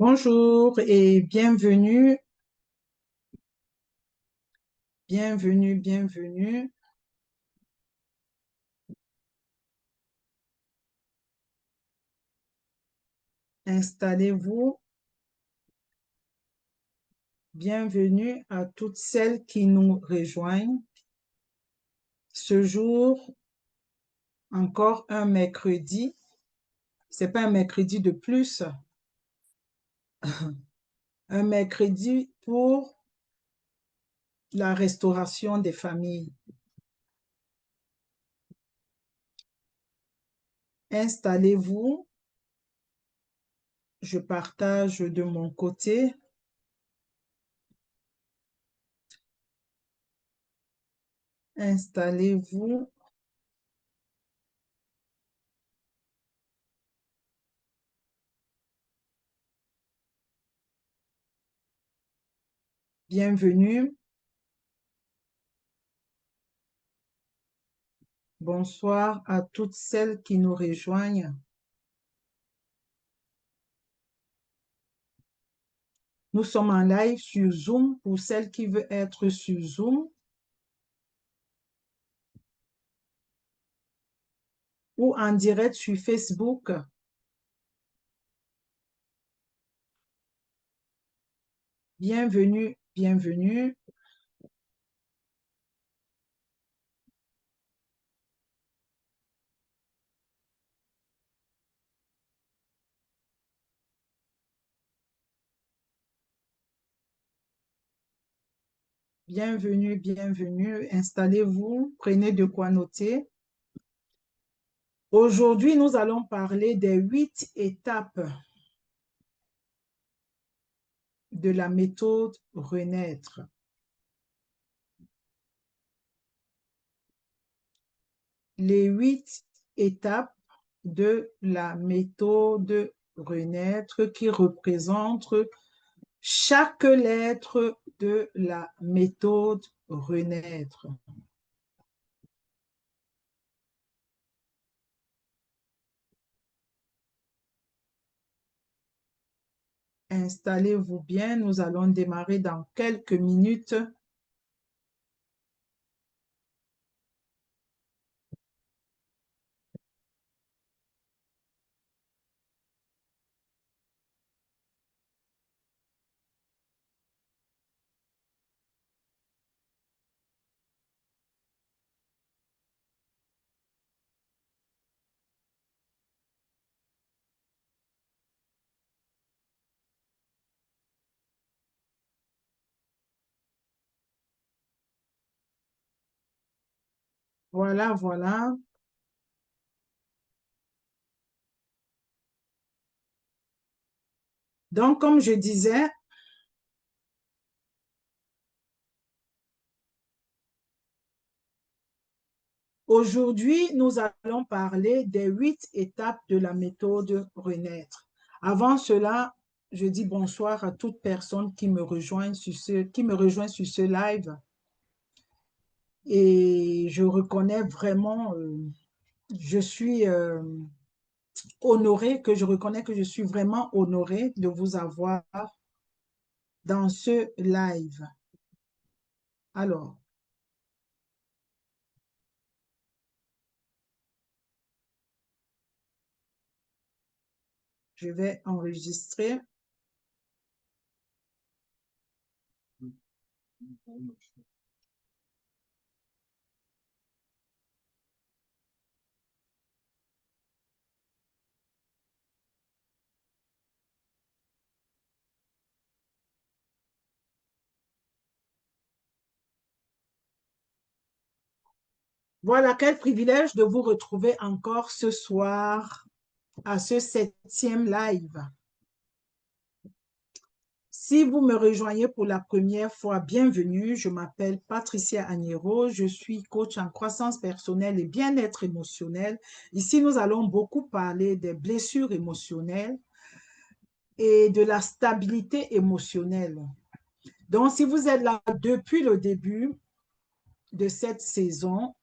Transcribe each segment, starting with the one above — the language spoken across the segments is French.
Bonjour et bienvenue, bienvenue. Installez-vous. Bienvenue à toutes celles qui nous rejoignent. Ce jour, encore un mercredi. C'est pas un mercredi de plus, un mercredi pour la restauration des familles. Installez-vous. Je partage de mon côté. Installez-vous. Bienvenue. Bonsoir à toutes celles qui nous rejoignent. Nous sommes en live sur Zoom pour celles qui veulent être sur Zoom ou en direct sur Facebook. Bienvenue, bienvenue. Bienvenue, bienvenue. Installez-vous, prenez de quoi noter. Aujourd'hui, nous allons parler des 8 étapes de la méthode Renaître. Les 8 étapes de la méthode Renaître qui représentent chaque lettre de la méthode Renaître. Installez-vous bien, nous allons démarrer dans quelques minutes. Voilà, voilà. Donc, comme je disais, aujourd'hui, nous allons parler des 8 étapes de la méthode Renaître. Avant cela, je dis bonsoir à toute personne qui me rejoint sur ce live. Et je reconnais vraiment, je suis honorée, que je reconnais que je suis vraiment honorée de vous avoir dans ce live. Alors, je vais enregistrer. Voilà, quel privilège de vous retrouver encore ce soir à ce 7e live. Si vous me rejoignez pour la première fois, bienvenue. Je m'appelle Patricia Agnero. Je suis coach en croissance personnelle et bien-être émotionnel. Ici, nous allons beaucoup parler des blessures émotionnelles et de la stabilité émotionnelle. Donc, si vous êtes là depuis le début de cette saison,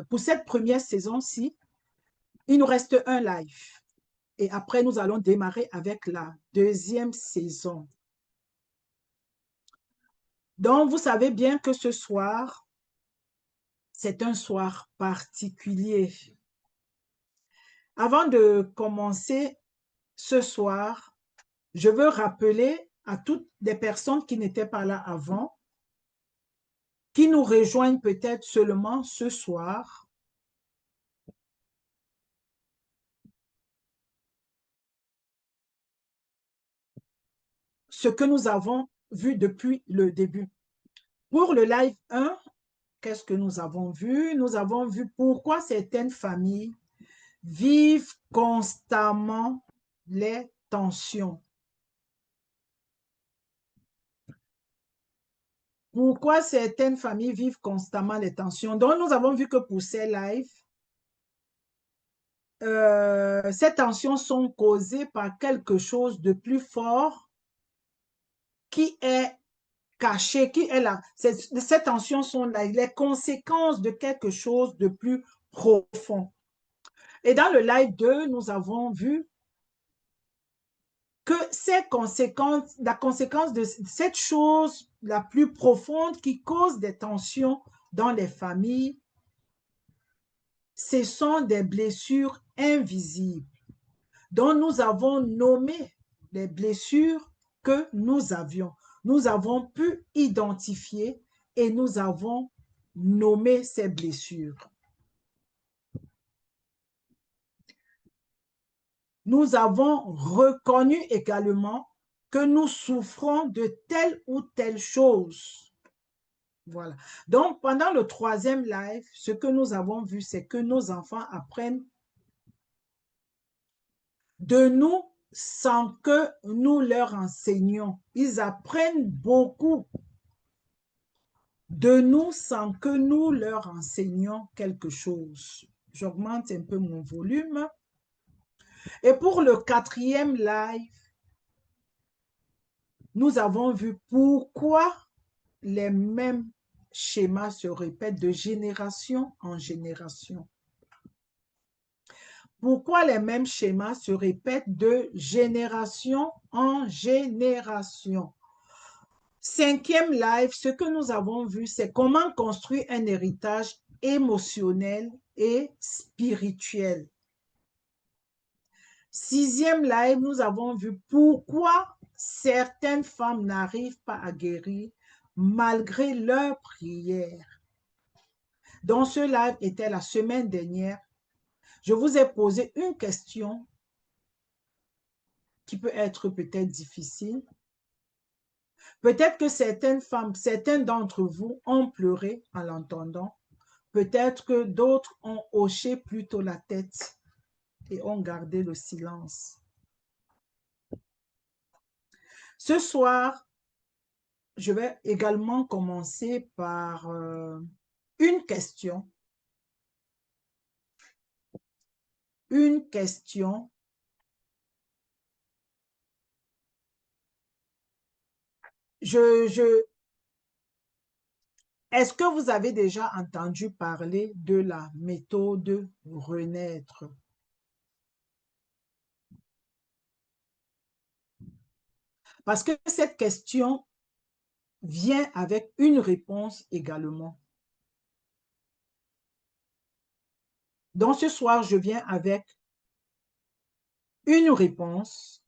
pour cette première saison-ci, Il nous reste un live. Et après, nous allons démarrer avec la deuxième saison. Donc, vous savez bien que ce soir, c'est un soir particulier. Avant de commencer ce soir, je veux rappeler à toutes les personnes qui n'étaient pas là avant, qui nous rejoignent peut-être seulement ce soir, ce que nous avons vu depuis le début. Pour le live 1, qu'est-ce que nous avons vu? Nous avons vu pourquoi certaines familles vivent constamment les tensions. Pourquoi certaines familles vivent constamment les tensions? Donc, nous avons vu que pour ces lives, ces tensions sont causées par quelque chose de plus fort qui est caché, qui est là. Ces tensions sont là, les conséquences de quelque chose de plus profond. Et dans le live 2, nous avons vu que ces conséquences, la conséquence de cette chose la plus profonde qui cause des tensions dans les familles, ce sont des blessures invisibles dont nous avons nommé les blessures que nous avions. Nous avons pu identifier et nous avons nommé ces blessures. Nous avons reconnu également que nous souffrons de telle ou telle chose. Voilà. Donc, pendant le troisième live, ce que nous avons vu, c'est que nos enfants apprennent de nous sans que nous leur enseignions. Ils apprennent beaucoup de nous sans que nous leur enseignions quelque chose. J'augmente un peu mon volume. Et pour le quatrième live, nous avons vu pourquoi les mêmes schémas se répètent de génération en génération. Pourquoi les mêmes schémas se répètent de génération en génération? Cinquième live, ce que nous avons vu, c'est comment construire un héritage émotionnel et spirituel. Sixième live, nous avons vu pourquoi certaines femmes n'arrivent pas à guérir malgré leurs prières. Dans ce live était la semaine dernière, je vous ai posé une question qui peut être peut-être difficile. Peut-être que certaines femmes, certains d'entre vous ont pleuré en l'entendant. Peut-être que d'autres ont hoché plutôt la tête et ont gardé le silence. Ce soir, je vais également commencer par une question. Une question. Est-ce que vous avez déjà entendu parler de la méthode Renaître? Parce que cette question vient avec une réponse également. Donc ce soir, je viens avec une réponse,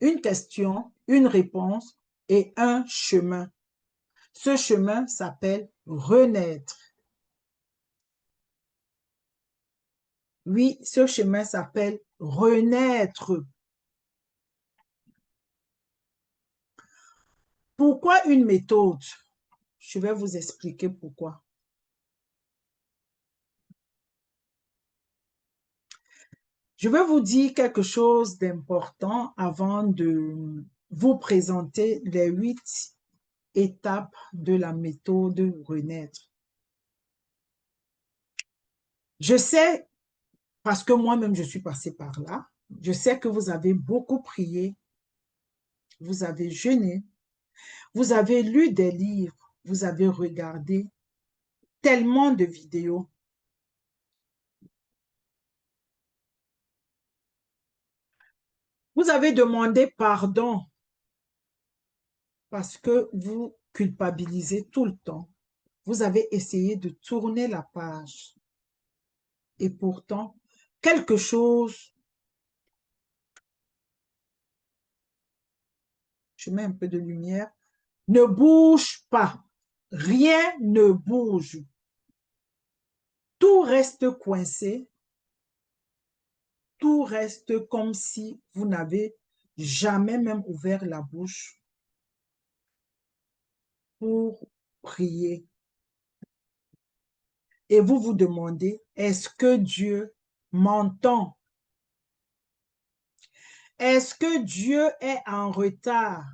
une question, une réponse et un chemin. Ce chemin s'appelle renaître. Oui, ce chemin s'appelle renaître. Pourquoi une méthode? Je vais vous expliquer pourquoi. Je vais vous dire quelque chose d'important avant de vous présenter les 8 étapes de la méthode renaître. Je sais, parce que moi-même je suis passée par là, je sais que vous avez beaucoup prié, vous avez jeûné, vous avez lu des livres, vous avez regardé tellement de vidéos. Vous avez demandé pardon parce que vous culpabilisez tout le temps. Vous avez essayé de tourner la page. Et pourtant, quelque chose, je mets un peu de lumière, ne bouge pas. Rien ne bouge. Tout reste coincé. Tout reste comme si vous n'avez jamais même ouvert la bouche pour prier. Et vous vous demandez, est-ce que Dieu m'entend? Est-ce que Dieu est en retard?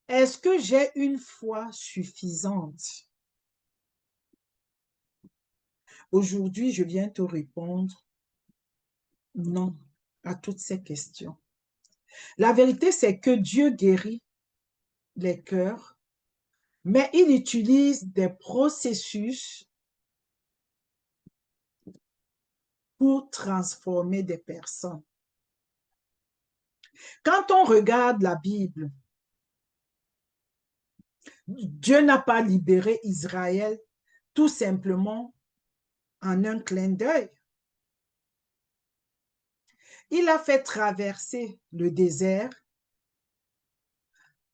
Est-ce que j'ai une foi suffisante? Aujourd'hui, je viens te répondre non à toutes ces questions. La vérité, c'est que Dieu guérit les cœurs, mais il utilise des processus pour transformer des personnes. Quand on regarde la Bible, Dieu n'a pas libéré Israël tout simplement en un clin d'œil. Il a fait traverser le désert,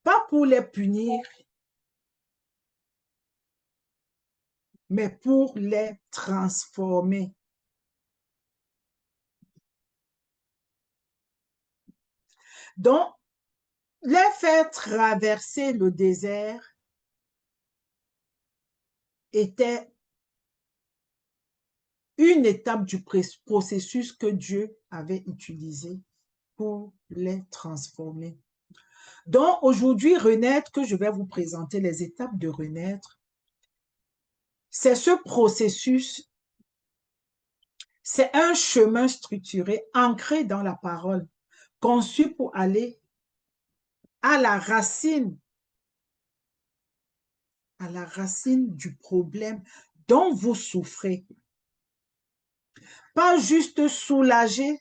pas pour les punir, mais pour les transformer. Donc, les faire traverser le désert était une étape du processus que Dieu avait utilisé pour les transformer. Donc, aujourd'hui, renaître, que je vais vous présenter les étapes de renaître, c'est ce processus, c'est un chemin structuré, ancré dans la parole, conçu pour aller à la racine du problème dont vous souffrez. Pas juste soulager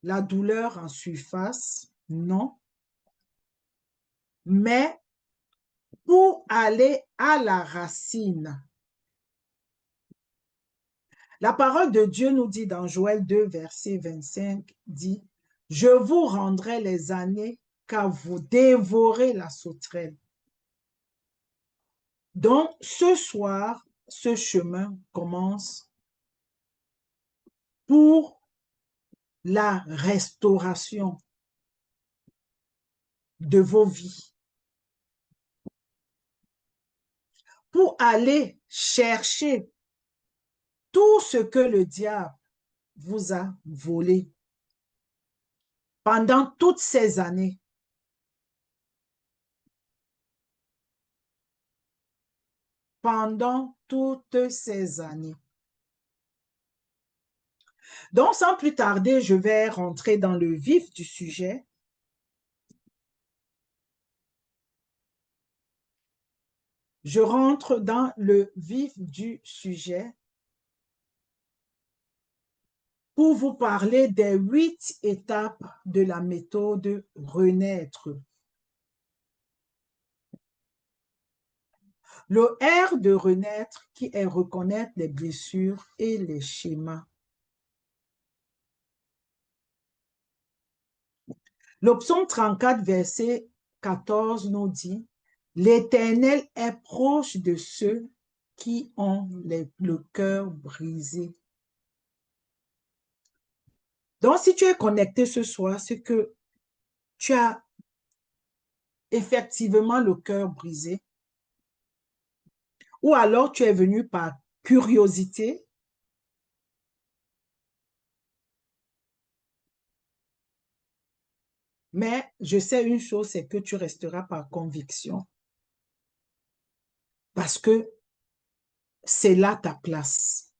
la douleur en surface, non, mais pour aller à la racine. La parole de Dieu nous dit dans Joël 2, verset 25, dit, « Je vous rendrai les années car vous dévorez la sauterelle. » Donc, ce soir, ce chemin commence pour la restauration de vos vies, pour aller chercher tout ce que le diable vous a volé pendant toutes ces années. Pendant toutes ces années. Donc, sans plus tarder, je vais rentrer dans le vif du sujet. Je rentre dans le vif du sujet pour vous parler des 8 étapes de la méthode Renaître. Le R de Renaître qui est reconnaître les blessures et les schémas. Le psaume 34, verset 14 nous dit, « L'Éternel est proche de ceux qui ont le cœur brisé. » Donc, si tu es connecté ce soir, c'est que tu as effectivement le cœur brisé, ou alors tu es venu par curiosité, mais je sais une chose, c'est que tu resteras par conviction, parce que c'est là ta place.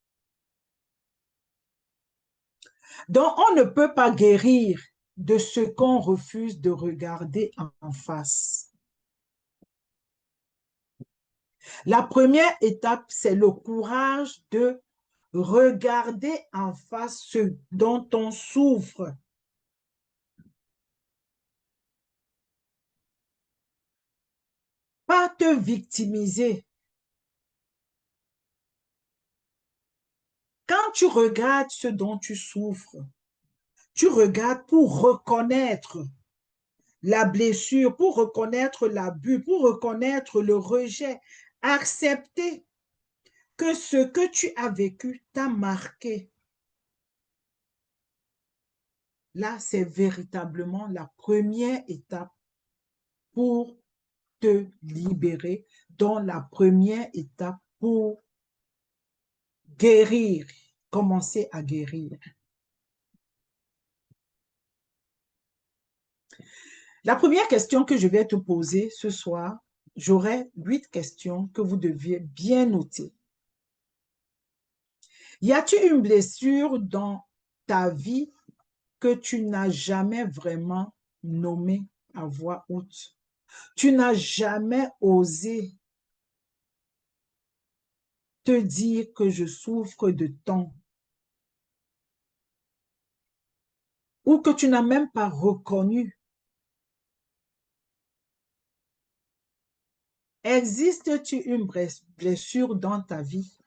Donc, on ne peut pas guérir de ce qu'on refuse de regarder en face. La première étape, c'est le courage de Regarder en face ce dont on souffre. Pas te victimiser. Quand tu regardes ce dont tu souffres, tu regardes pour reconnaître la blessure, pour reconnaître l'abus, pour reconnaître le rejet, accepter que ce que tu as vécu t'a marqué. Là, c'est véritablement la première étape pour te libérer, dans la première étape pour guérir, commencer à guérir. La première question que je vais te poser ce soir, j'aurai 8 questions que vous deviez bien noter. Y a-t-il une blessure dans ta vie que tu n'as jamais vraiment nommée à voix haute? Tu n'as jamais osé te dire que je souffre de tant, ou que tu n'as même pas reconnu. Existe-t-il une blessure dans ta vie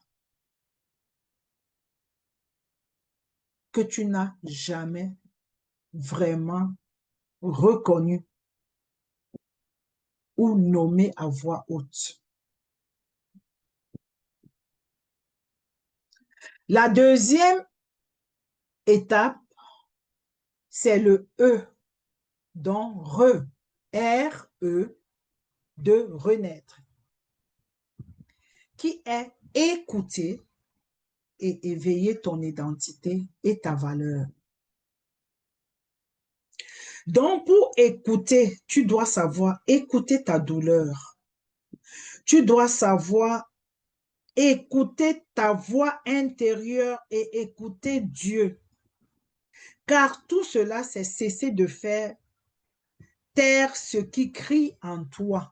que tu n'as jamais vraiment reconnue ou nommée à voix haute? La deuxième étape, c'est le E, dans R-E, de renaître, qui est écouter et éveiller ton identité et ta valeur. Donc, pour écouter, tu dois savoir écouter ta douleur. Tu dois savoir écouter ta voix intérieure et écouter Dieu. Car tout cela, c'est cesser de faire taire ce qui crie en toi.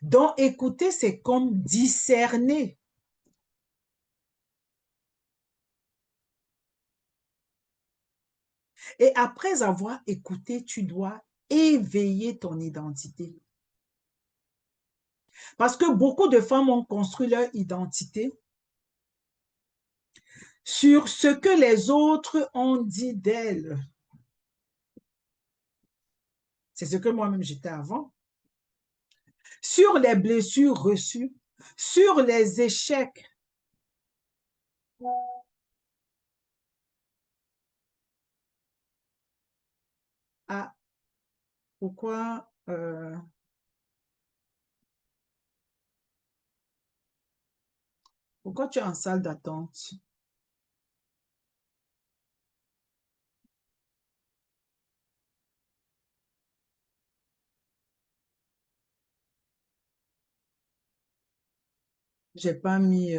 Donc, écouter, c'est comme discerner. Et après avoir écouté, tu dois éveiller ton identité. Parce que beaucoup de femmes ont construit leur identité sur ce que les autres ont dit d'elles. C'est ce que moi-même j'étais avant. Sur les blessures reçues, sur les échecs. Ah, pourquoi tu es en salle d'attente? J'ai pas mis...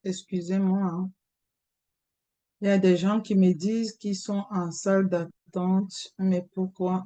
excusez-moi, hein. Il y a des gens qui me disent qu'ils sont en salle d'attente, mais pourquoi?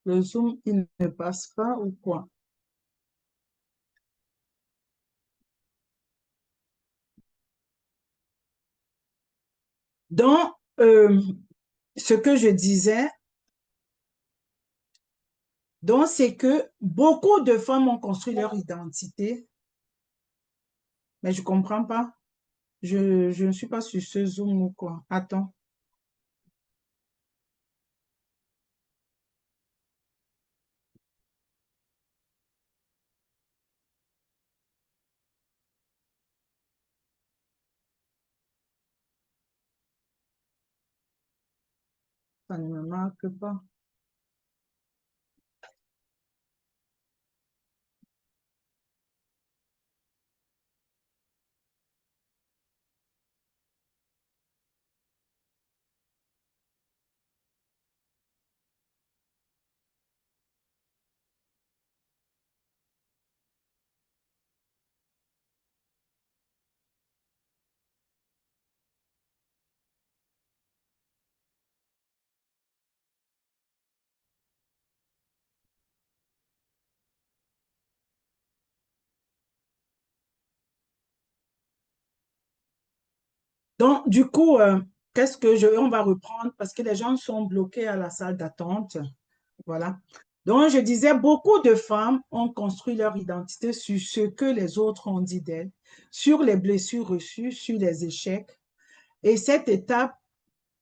Le Zoom, il ne passe pas ou quoi? Donc, ce que je disais, donc, c'est que beaucoup de femmes ont construit leur identité, mais je comprends pas. Je ne suis pas sur ce Zoom ou quoi. Attends. Ça ne me marque pas. Donc, du coup, on va reprendre parce que les gens sont bloqués à la salle d'attente. Voilà. Donc, je disais, beaucoup de femmes ont construit leur identité sur ce que les autres ont dit d'elles, sur les blessures reçues, sur les échecs. Et cette étape,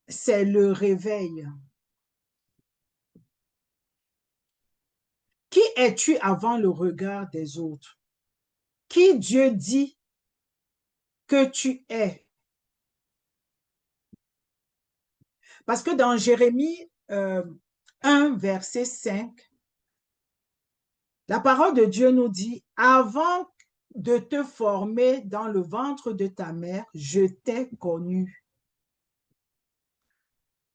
c'est le réveil. Qui es-tu avant le regard des autres? Qui Dieu dit que tu es? Parce que dans Jérémie 1, verset 5, la parole de Dieu nous dit, avant de te former dans le ventre de ta mère, je t'ai connu.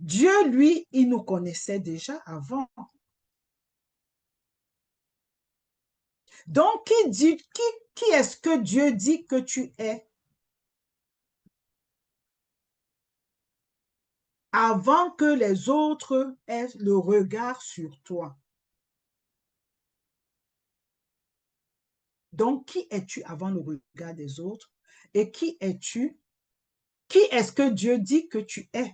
Dieu, lui, il nous connaissait déjà avant. Donc, qui est-ce que Dieu dit que tu es avant que les autres aient le regard sur toi? Donc, qui es-tu avant le regard des autres? Et qui es-tu? Qui est-ce que Dieu dit que tu es?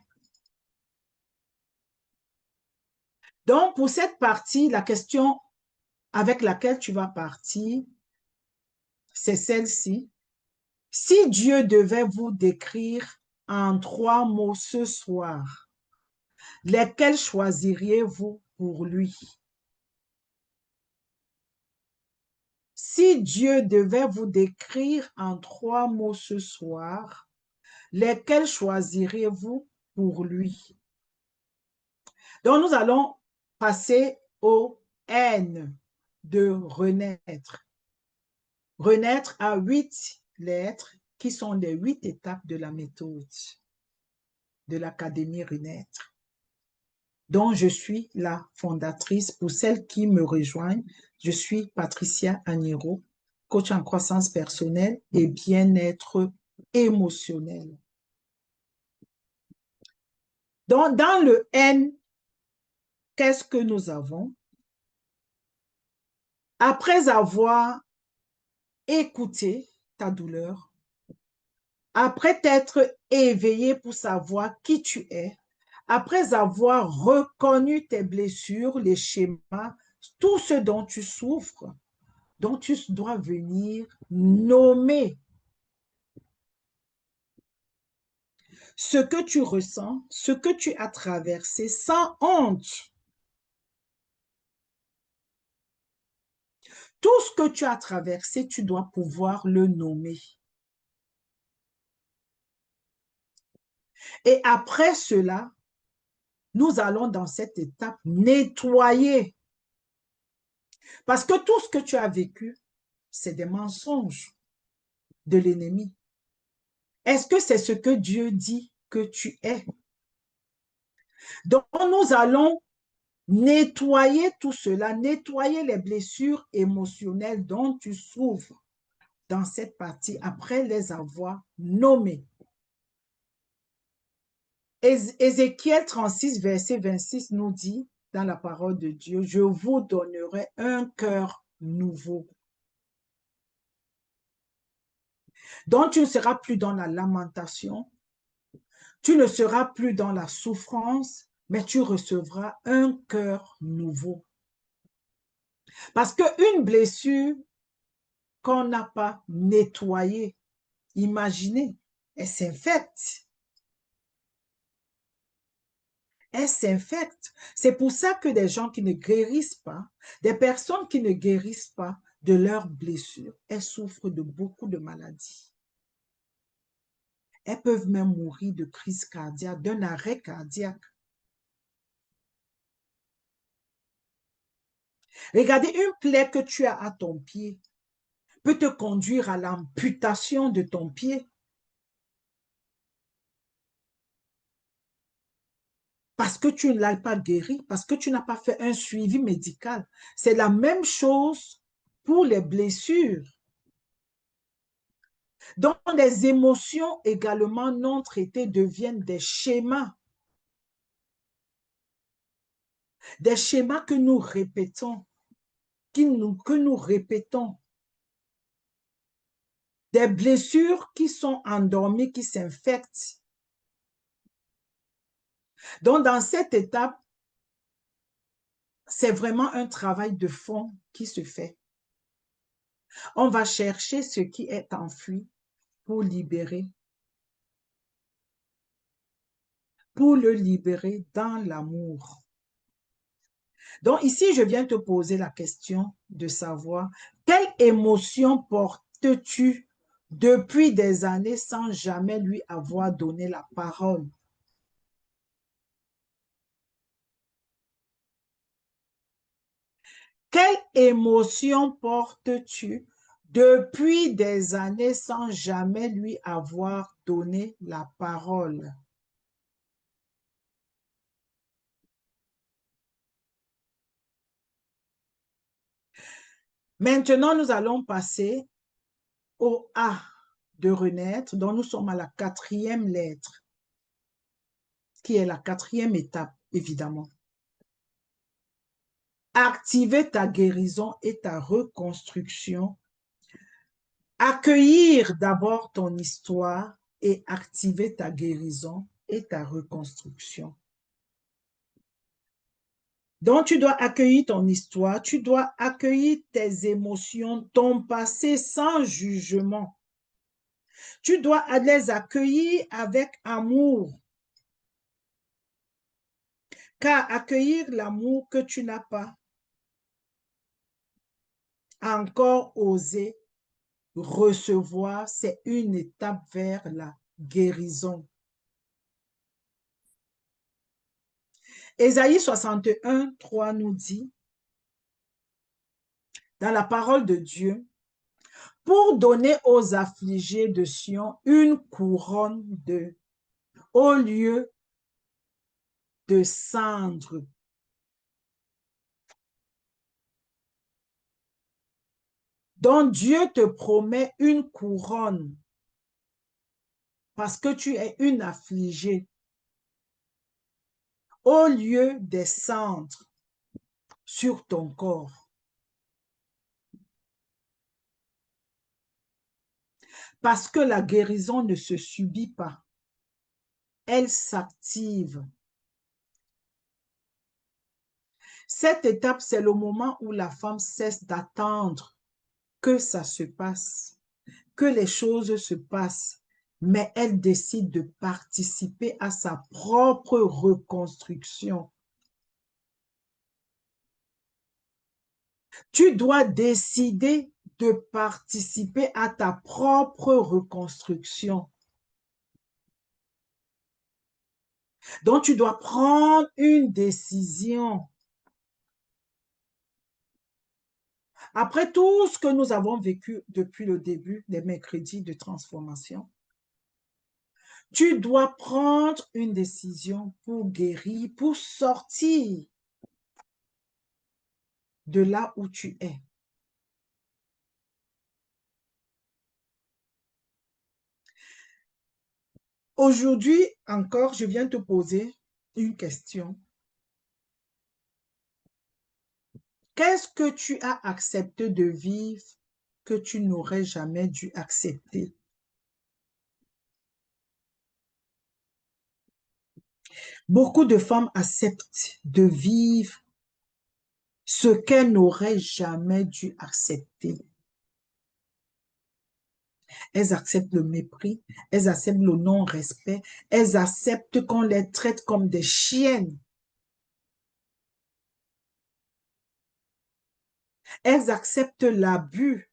Donc, pour cette partie, la question avec laquelle tu vas partir, c'est celle-ci. Si Dieu devait vous décrire en 3 mots ce soir, lesquels choisiriez-vous pour lui? Si Dieu devait vous décrire en 3 mots ce soir, lesquels choisiriez-vous pour lui? Donc, nous allons passer au N de renaître. Renaître à 8 lettres qui sont les 8 étapes de la méthode de l'Académie Renaître, dont je suis la fondatrice. Pour celles qui me rejoignent, je suis Patricia Agnero, coach en croissance personnelle et bien-être émotionnel. Donc, dans le N, qu'est-ce que nous avons? Après avoir écouté ta douleur, après t'être éveillé pour savoir qui tu es, après avoir reconnu tes blessures, les schémas, tout ce dont tu souffres, dont tu dois venir nommer ce que tu ressens, ce que tu as traversé sans honte. Tout ce que tu as traversé, tu dois pouvoir le nommer. Et après cela, nous allons dans cette étape nettoyer. Parce que tout ce que tu as vécu, c'est des mensonges de l'ennemi. Est-ce que c'est ce que Dieu dit que tu es? Donc, nous allons nettoyer tout cela, nettoyer les blessures émotionnelles dont tu souffres dans cette partie après les avoir nommées. Ézéchiel 36, verset 26 nous dit dans la parole de Dieu, je vous donnerai un cœur nouveau. Donc, tu ne seras plus dans la lamentation, tu ne seras plus dans la souffrance, mais tu recevras un cœur nouveau. Parce qu'une blessure qu'on n'a pas nettoyée, imaginez, elle s'infecte. Elle s'infecte. C'est pour ça que des gens qui ne guérissent pas, des personnes qui ne guérissent pas de leurs blessures, elles souffrent de beaucoup de maladies. Elles peuvent même mourir de crise cardiaque, d'un arrêt cardiaque. Regardez, une plaie que tu as à ton pied peut te conduire à l'amputation de ton pied parce que tu ne l'as pas guéri, parce que tu n'as pas fait un suivi médical. C'est la même chose pour les blessures. Donc, les émotions également non traitées deviennent des schémas que nous répétons, que nous répétons, des blessures qui sont endormies, qui s'infectent. Donc, dans cette étape, c'est vraiment un travail de fond qui se fait. On va chercher ce qui est enfoui pour le libérer dans l'amour. Donc ici, je viens te poser la question de savoir quelle émotion portes-tu depuis des années sans jamais lui avoir donné la parole? Quelle émotion portes-tu depuis des années sans jamais lui avoir donné la parole? Maintenant, nous allons passer au A de renaître, dont nous sommes à la quatrième lettre, qui est la quatrième étape, évidemment. Activer ta guérison et ta reconstruction. Accueillir d'abord ton histoire et activer ta guérison et ta reconstruction. Donc, tu dois accueillir ton histoire, tu dois accueillir tes émotions, ton passé sans jugement. Tu dois les accueillir avec amour. Car accueillir l'amour que tu n'as pas encore osé recevoir, c'est une étape vers la guérison. Ésaïe 61, 3 nous dit, dans la parole de Dieu, pour donner aux affligés de Sion une couronne au lieu de cendres. Donc Dieu te promet une couronne parce que tu es une affligée au lieu des cendres sur ton corps. Parce que la guérison ne se subit pas, elle s'active. Cette étape, c'est le moment où la femme cesse d'attendre que ça se passe, que les choses se passent, mais elle décide de participer à sa propre reconstruction. Tu dois décider de participer à ta propre reconstruction. Donc, tu dois prendre une décision. Après tout ce que nous avons vécu depuis le début des mercredis de transformation, tu dois prendre une décision pour guérir, pour sortir de là où tu es. Aujourd'hui encore, je viens te poser une question. Qu'est-ce que tu as accepté de vivre que tu n'aurais jamais dû accepter? Beaucoup de femmes acceptent de vivre ce qu'elles n'auraient jamais dû accepter. Elles acceptent le mépris, elles acceptent le non-respect, elles acceptent qu'on les traite comme des chiennes. Elles acceptent l'abus.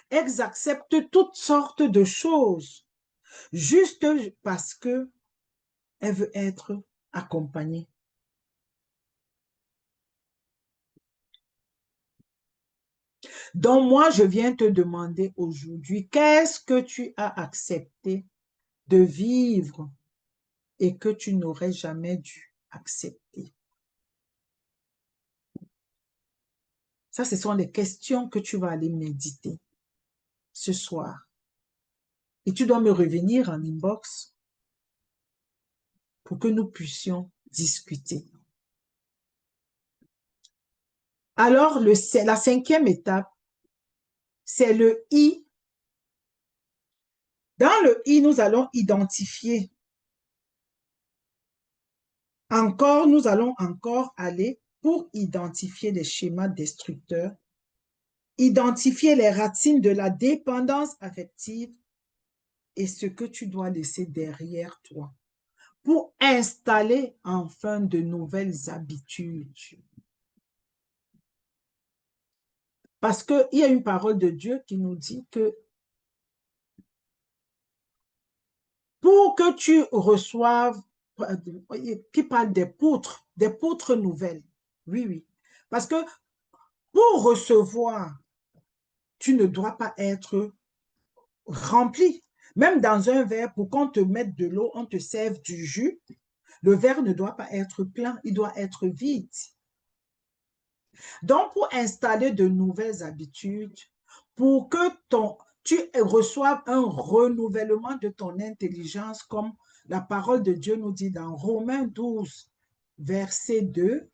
Elles acceptent toutes sortes de choses juste parce que elles veulent être accompagnées. Donc, moi, je viens te demander aujourd'hui, qu'est-ce que tu as accepté de vivre et que tu n'aurais jamais dû accepter? Ça, ce sont les questions que tu vas aller méditer ce soir. Et tu dois me revenir en inbox pour que nous puissions discuter. Alors, la cinquième étape, c'est le I. Dans le I, nous allons identifier. Nous allons encore aller pour identifier les schémas destructeurs, identifier les racines de la dépendance affective et ce que tu dois laisser derrière toi pour installer enfin de nouvelles habitudes. Parce qu'il y a une parole de Dieu qui nous dit que pour que tu reçoives, qui parle des poutres nouvelles. Oui, oui. Parce que pour recevoir, tu ne dois pas être rempli. Même dans un verre, pour qu'on te mette de l'eau, on te serve du jus, le verre ne doit pas être plein, il doit être vide. Donc, pour installer de nouvelles habitudes, pour que tu reçoives un renouvellement de ton intelligence, comme la parole de Dieu nous dit dans Romains 12, verset 2,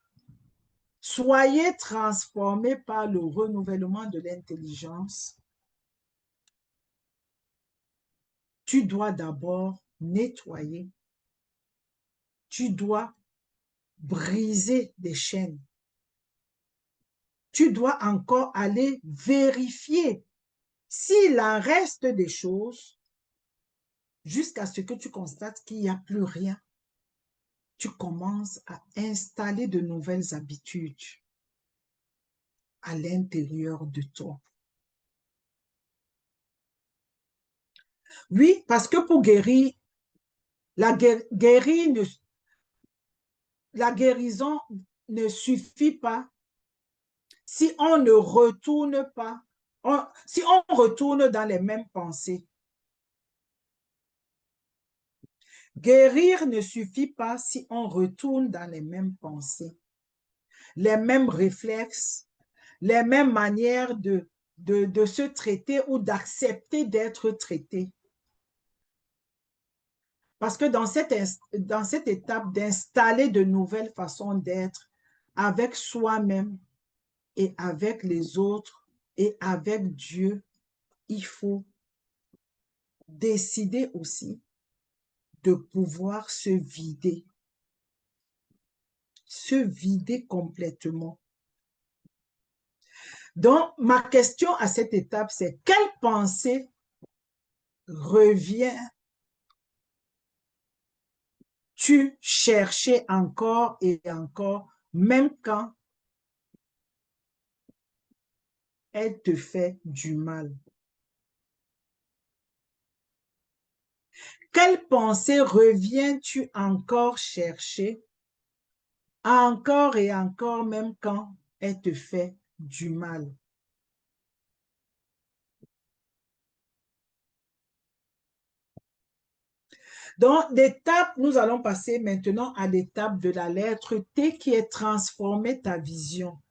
soyez transformés par le renouvellement de l'intelligence. Tu dois d'abord nettoyer. Tu dois briser des chaînes. Tu dois encore aller vérifier s'il en reste des choses jusqu'à ce que tu constates qu'il n'y a plus rien. Tu commences à installer de nouvelles habitudes à l'intérieur de toi. Oui, parce que pour guérir, la guérison ne suffit pas si on ne retourne pas, si on retourne dans les mêmes pensées. Guérir ne suffit pas si on retourne dans les mêmes pensées, les mêmes réflexes, les mêmes manières de se traiter ou d'accepter d'être traité. Parce que dans cette étape d'installer de nouvelles façons d'être avec soi-même et avec les autres et avec Dieu, il faut décider aussi de pouvoir se vider complètement. Donc, ma question à cette étape, c'est quelle pensée reviens-tu chercher encore et encore, même quand elle te fait du mal? Quelle pensée reviens-tu encore chercher, encore et encore, même quand elle te fait du mal? Donc, l'étape, nous allons passer maintenant à l'étape de la lettre T qui est transformer ta vision.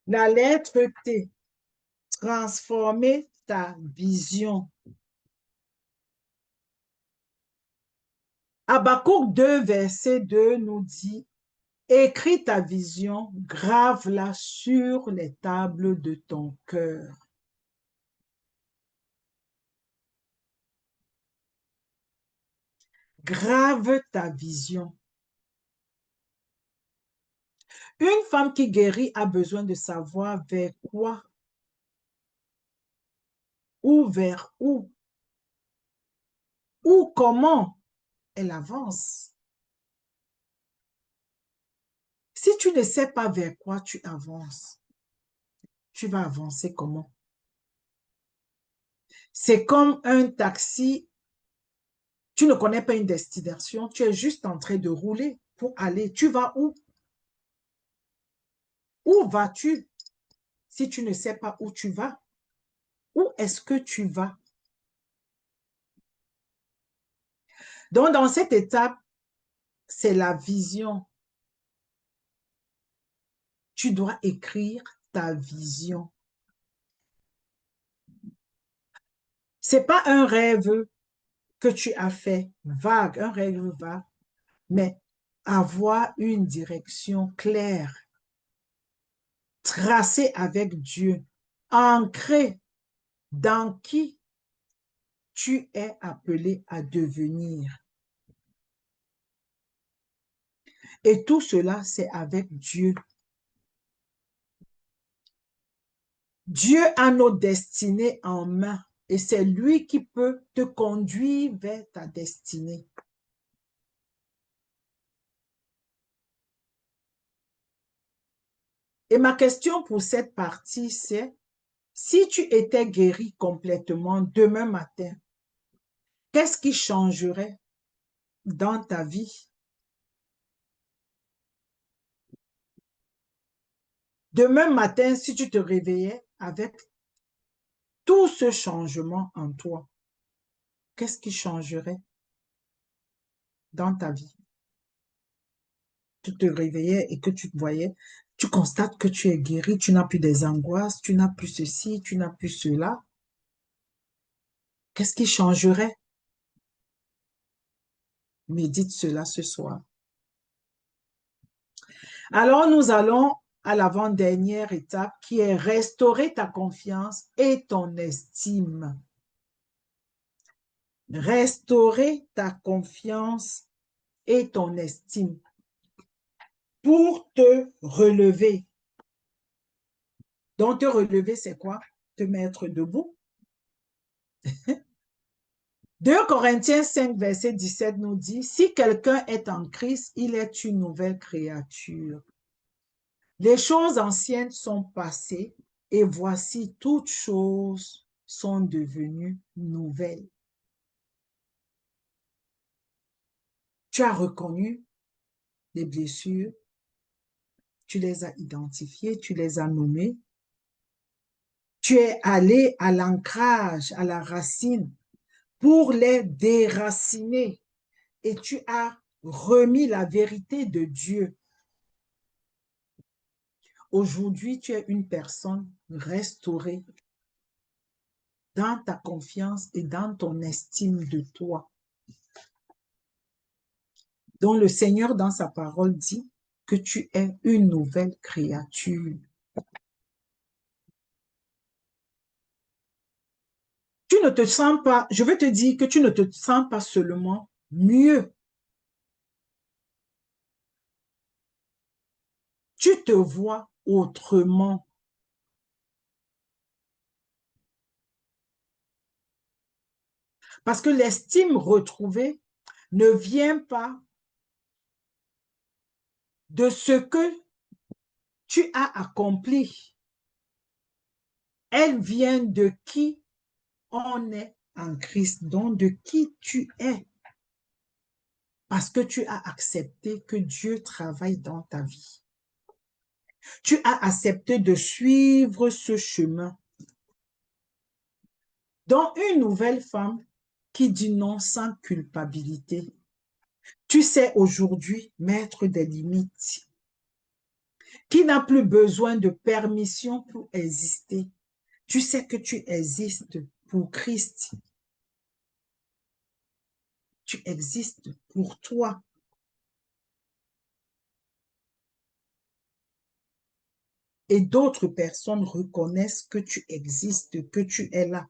La lettre T, transformer ta vision. Habakkuk 2, verset 2 nous dit, écris ta vision, grave-la sur les tables de ton cœur. Grave ta vision. Une femme qui guérit a besoin de savoir vers quoi ou vers ou comment elle avance. Si tu ne sais pas vers quoi tu avances, tu vas avancer comment? C'est comme un taxi, tu ne connais pas une destination, tu es juste en train de rouler pour aller. Tu vas où? Où vas-tu? si tu ne sais pas où tu vas? Où est-ce que tu vas? Donc, dans cette étape, c'est la vision. Tu dois écrire ta vision. C'est pas un rêve que tu as fait vague, un rêve vague, mais avoir une direction claire, tracée avec Dieu, ancrée dans qui tu es appelé à devenir. Et tout cela, c'est avec Dieu. Dieu a nos destinées en main et c'est lui qui peut te conduire vers ta destinée. Et ma question pour cette partie, c'est, si tu étais guéri complètement demain matin, qu'est-ce qui changerait dans ta vie? Demain matin, si tu te réveillais avec tout ce changement en toi, qu'est-ce qui changerait dans ta vie? Tu te réveillais et que tu te voyais, tu constates que tu es guéri, tu n'as plus des angoisses, tu n'as plus ceci, tu n'as plus cela. Qu'est-ce qui changerait? Médite cela ce soir. Alors, nous allons à l'avant-dernière étape qui est restaurer ta confiance et ton estime. Restaurer ta confiance et ton estime pour te relever. Donc, te relever, c'est quoi? Te mettre debout. 2 Corinthiens 5, verset 17 nous dit, si quelqu'un est en Christ, il est une nouvelle créature. Les choses anciennes sont passées et voici toutes choses sont devenues nouvelles. Tu as reconnu les blessures, tu les as identifiées, tu les as nommées. Tu es allé à l'ancrage, à la racine, pour les déraciner et tu as remis la vérité de Dieu. Aujourd'hui, tu es une personne restaurée dans ta confiance et dans ton estime de toi. dont le Seigneur, dans sa parole, dit que tu es une nouvelle créature. Tu ne te sens pas, je veux te dire que tu ne te sens pas seulement mieux. Tu te vois autrement. Parce que l'estime retrouvée ne vient pas de ce que tu as accompli. Elle vient de qui on est en Christ, donc de qui tu es. Parce que tu as accepté que Dieu travaille dans ta vie. Tu as accepté de suivre ce chemin. Donc, une nouvelle femme qui dit non sans culpabilité. Tu sais aujourd'hui mettre des limites. Qui n'a plus besoin de permission pour exister. Tu sais que tu existes pour Christ. Tu existes pour toi. Et d'autres personnes reconnaissent que tu existes, que tu es là,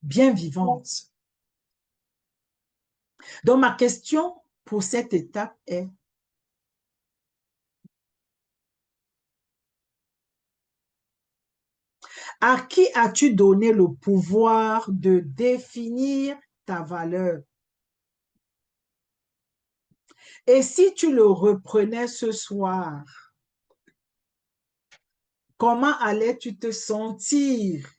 bien vivante. Donc, ma question pour cette étape est, à qui as-tu donné le pouvoir de définir ta valeur? Et si tu le reprenais ce soir, comment allais-tu te sentir?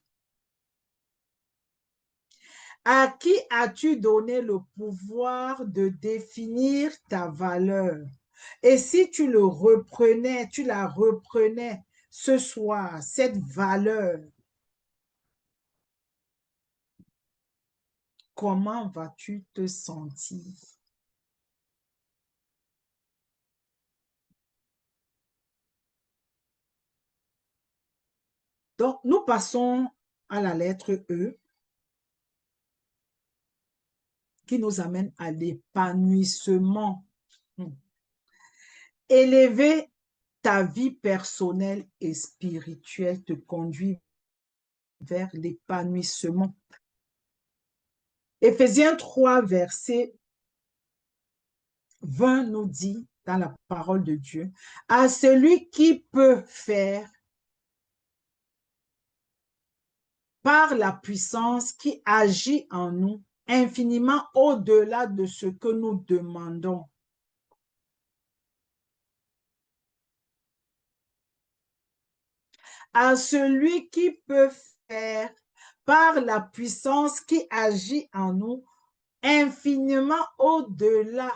À qui as-tu donné le pouvoir de définir ta valeur? Et si tu le reprenais, tu la reprenais ce soir, cette valeur, comment vas-tu te sentir? Donc, nous passons à la lettre E qui nous amène à l'épanouissement. Élever ta vie personnelle et spirituelle te conduit vers l'épanouissement. Éphésiens 3, verset 20 nous dit dans la parole de Dieu, à celui qui peut faire par la puissance qui agit en nous infiniment au-delà de ce que nous demandons. À celui qui peut faire par la puissance qui agit en nous infiniment au-delà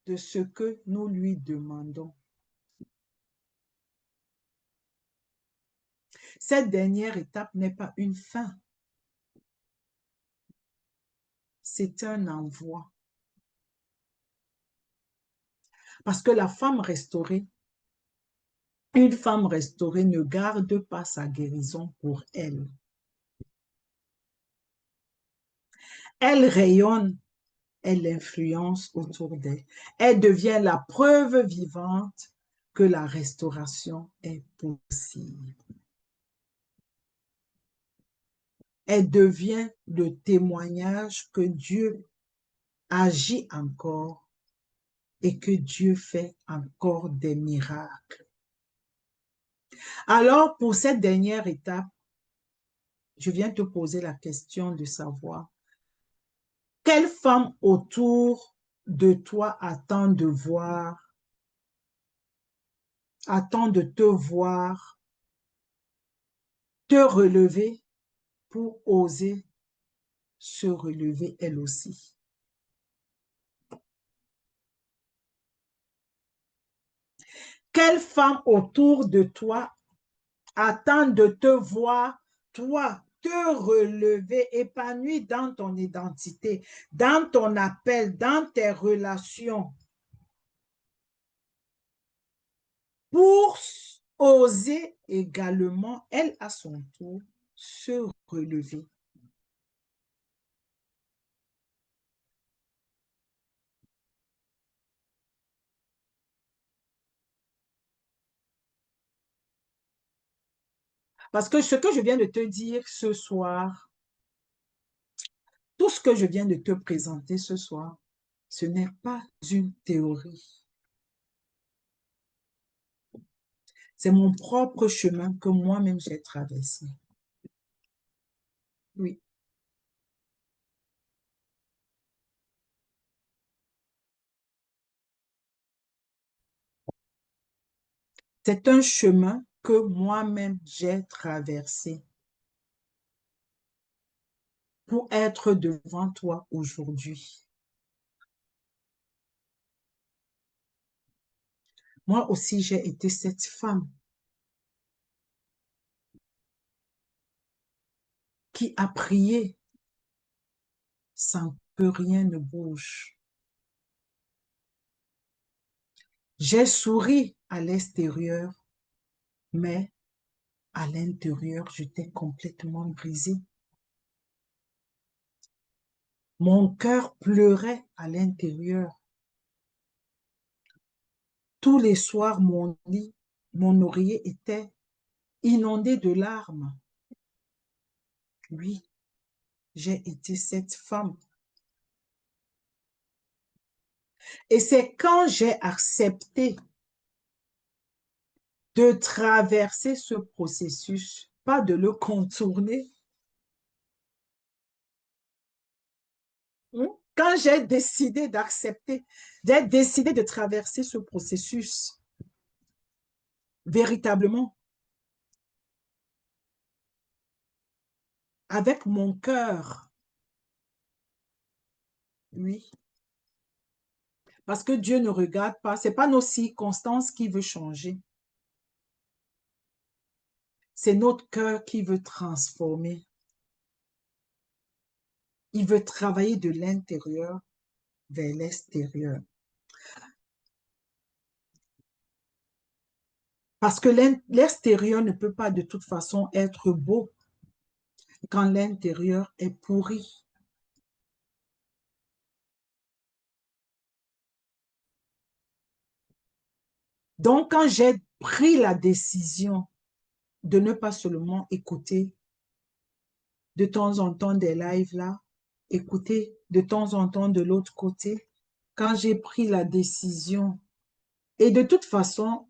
de ce que nous lui demandons. Cette dernière étape n'est pas une fin, c'est un envoi. Parce que la femme restaurée, une femme restaurée ne garde pas sa guérison pour elle. Elle rayonne, elle influence autour d'elle. Elle devient la preuve vivante que la restauration est possible. Elle devient le témoignage que Dieu agit encore et que Dieu fait encore des miracles. Alors, pour cette dernière étape, je viens te poser la question de savoir quelle femme autour de toi attend de te voir, te relever pour oser se relever elle aussi. Quelle femme autour de toi attend de te voir, toi, te relever, épanoui dans ton identité, dans ton appel, dans tes relations, pour oser également, elle à son tour, se relever. Parce que ce que je viens de te dire ce soir, tout ce que je viens de te présenter ce soir, ce n'est pas une théorie. C'est mon propre chemin que moi-même j'ai traversé. Oui. C'est un chemin que moi-même j'ai traversé pour être devant toi aujourd'hui. Moi aussi, j'ai été cette femme qui a prié sans que rien ne bouge. J'ai souri à l'extérieur, mais à l'intérieur, j'étais complètement brisée. Mon cœur pleurait à l'intérieur. Tous les soirs, mon lit, mon oreiller était inondé de larmes. Oui, j'ai été cette femme. Et c'est quand j'ai accepté de traverser ce processus, pas de le contourner. Quand j'ai décidé d'accepter, j'ai décidé de traverser ce processus véritablement avec mon cœur. Oui, parce que Dieu ne regarde pas, ce n'est pas nos circonstances qui veut changer. c'est notre cœur qui veut transformer. Il veut travailler de l'intérieur vers l'extérieur. Parce que l'extérieur ne peut pas de toute façon être beau quand l'intérieur est pourri. Donc, quand j'ai pris la décision de ne pas seulement écouter de temps en temps des lives là, écouter de temps en temps de l'autre côté, quand j'ai pris la décision, et de toute façon,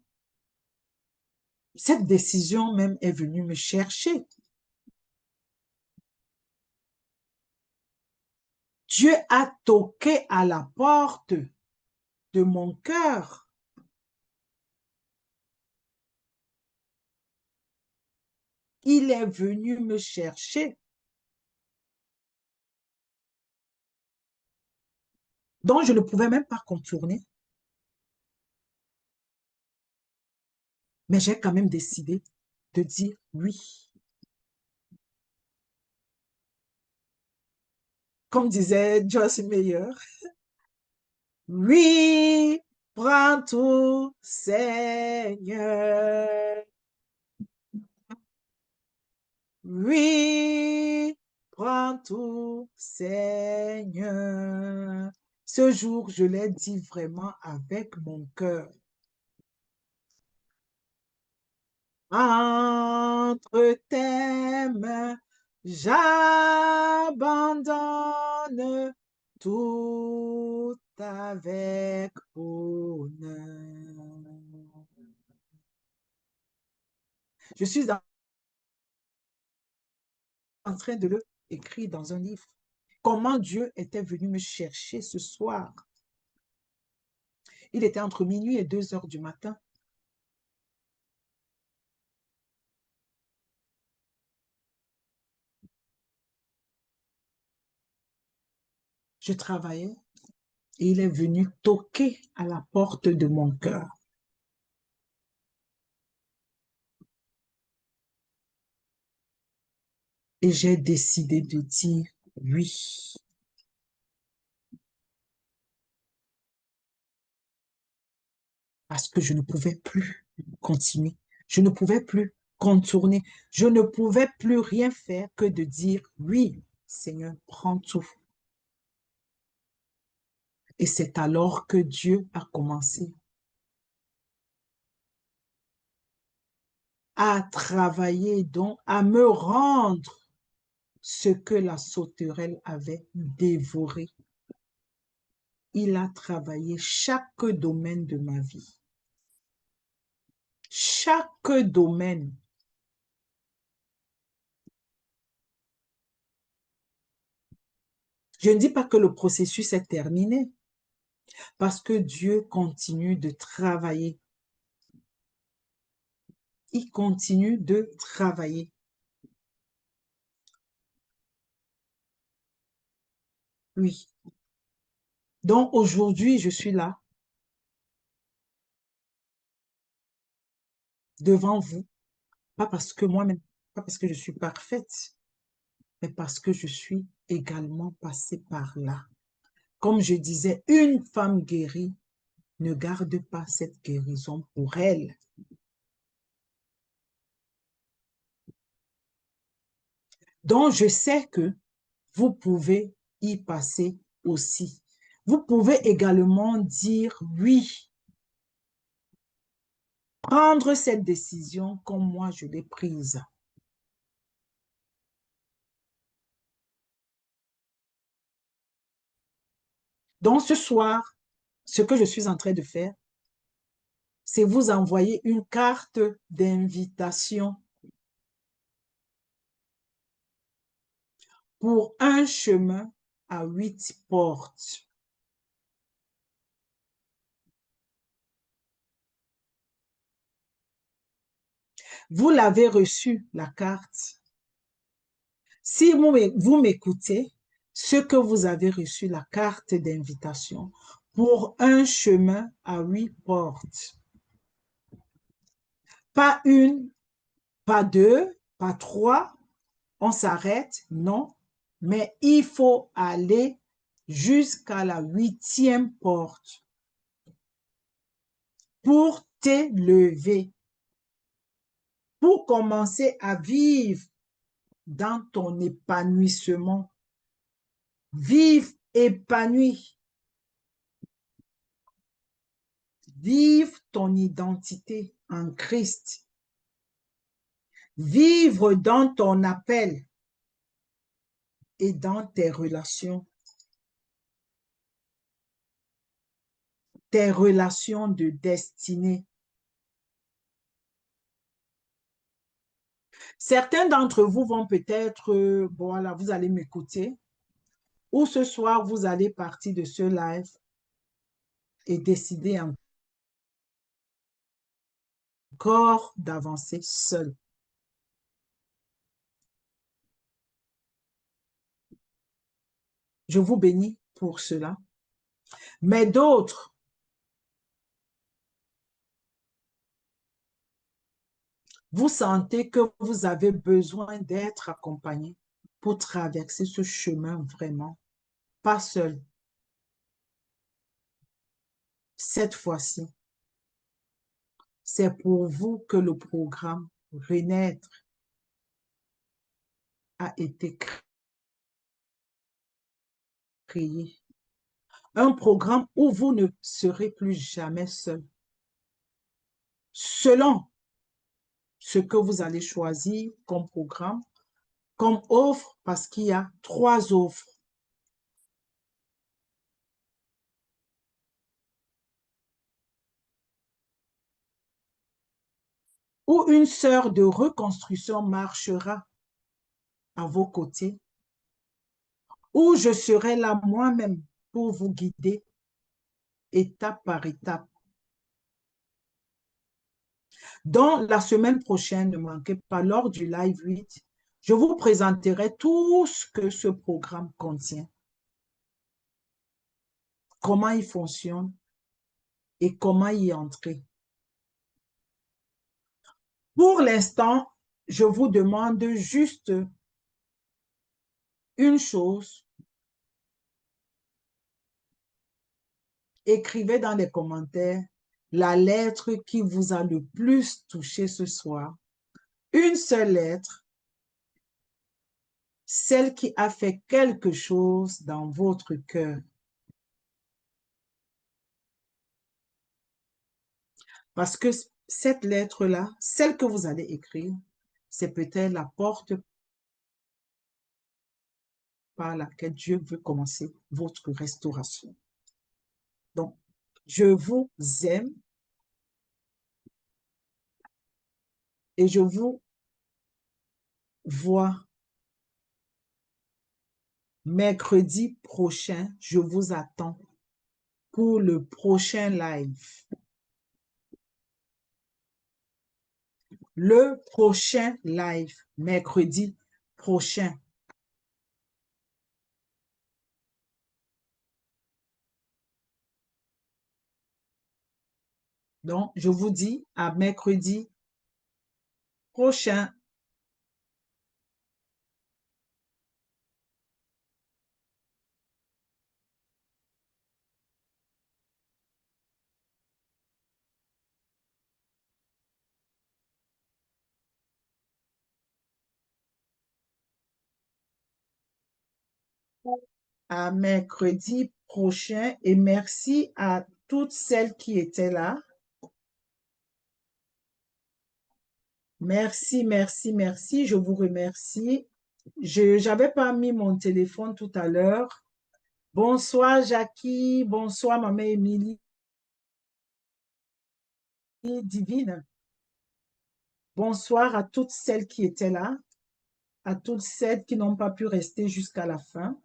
cette décision même est venue me chercher. Dieu a toqué à la porte de mon cœur. Il est venu me chercher. Donc, je ne pouvais même pas contourner. Mais j'ai quand même décidé de dire oui. Comme disait Joyce Meyer, oui, prends tout, Seigneur. Oui, prends tout, Seigneur. Ce jour, je l'ai dit vraiment avec mon cœur. Entre tes mains, j'abandonne tout avec honneur. Je suis en train de le écrire dans un livre. Comment Dieu était venu me chercher ce soir. Il était entre minuit et 2 heures du matin. Je travaillais et il est venu toquer à la porte de mon cœur. Et j'ai décidé de dire oui. Parce que je ne pouvais plus continuer. Je ne pouvais plus contourner. Je ne pouvais plus rien faire que de dire oui, Seigneur, prends tout. Et c'est alors que Dieu a commencé à travailler, donc à me rendre ce que la sauterelle avait dévoré. Il a travaillé chaque domaine de ma vie. Chaque domaine. Je ne dis pas que le processus est terminé, parce que Dieu continue de travailler. Il continue de travailler. Oui. Donc aujourd'hui, je suis là, devant vous, pas parce que moi-même, pas parce que je suis parfaite, mais parce que je suis également passée par là. Comme je disais, une femme guérie ne garde pas cette guérison pour elle. Donc, je sais que vous pouvez y passer aussi. Vous pouvez également dire oui, prendre cette décision comme moi je l'ai prise. Donc, ce soir, ce que je suis en train de faire, c'est vous envoyer une carte d'invitation pour un chemin à 8 portes. Vous l'avez reçu, la carte. Si vous m'écoutez, ce que vous avez reçu, la carte d'invitation pour un chemin à 8 portes. Pas une, Pas deux, pas trois, on s'arrête, non. Mais il faut aller jusqu'à la 8e porte pour t'élever, pour commencer à vivre dans ton épanouissement. Vive épanoui. Vive ton identité en Christ. Vivre dans ton appel et dans tes relations de destinée. Certains d'entre vous vont peut-être, voilà, vous allez m'écouter, ou ce soir, vous allez partir de ce live et décider encore d'avancer seul. Je vous bénis pour cela. Mais d'autres, vous sentez que vous avez besoin d'être accompagné pour traverser ce chemin vraiment, pas seul. Cette fois-ci, c'est pour vous que le programme Renaître a été créé. Un programme où vous ne serez plus jamais seul. Selon ce que vous allez choisir comme programme, comme offre, parce qu'il y a 3 offres. Où une sœur de reconstruction marchera à vos côtés, où je serai là moi-même pour vous guider étape par étape. Donc, la semaine prochaine, ne manquez pas, lors du live 8, je vous présenterai tout ce que ce programme contient, comment il fonctionne et comment y entrer. Pour l'instant, je vous demande juste une chose. Écrivez dans les commentaires la lettre qui vous a le plus touché ce soir. Une seule lettre, celle qui a fait quelque chose dans votre cœur. Parce que cette lettre-là, celle que vous allez écrire, c'est peut-être la porte par laquelle Dieu veut commencer votre restauration. Donc, je vous aime et je vous vois mercredi prochain. Je vous attends pour le prochain live. Le prochain live, mercredi prochain. Donc, je vous dis à mercredi prochain. À mercredi prochain et merci à toutes celles qui étaient là. Merci, merci, merci. Je vous remercie. Je n'avais pas mis mon téléphone tout à l'heure. Bonsoir, Jackie. Bonsoir, maman Émilie Divine. Bonsoir à toutes celles qui étaient là, à toutes celles qui n'ont pas pu rester jusqu'à la fin.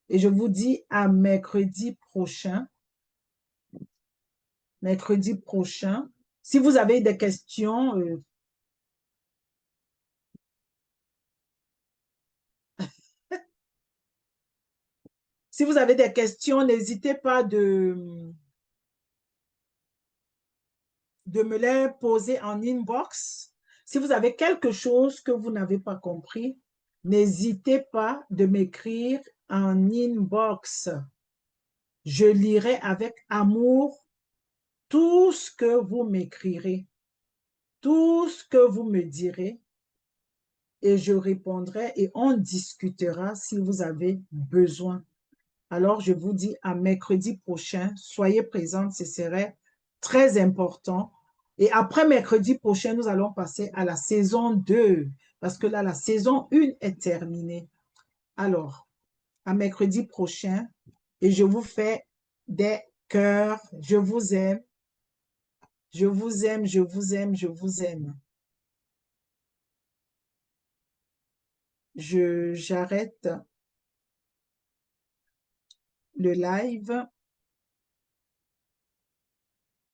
Et je vous dis à mercredi prochain. Mercredi prochain. Si vous avez des questions, si vous avez des questions, n'hésitez pas de me les poser en inbox. Si vous avez quelque chose que vous n'avez pas compris, n'hésitez pas de m'écrire en inbox. Je lirai avec amour tout ce que vous m'écrirez, tout ce que vous me direz, et je répondrai et on discutera si vous avez besoin. Alors, je vous dis à mercredi prochain. Soyez présents, ce serait très important. Et après mercredi prochain, nous allons passer à la saison 2 parce que là, la saison 1 est terminée. Alors, à mercredi prochain et je vous fais des cœurs. Je vous aime, je vous aime, je vous aime, je vous aime. J'arrête le live.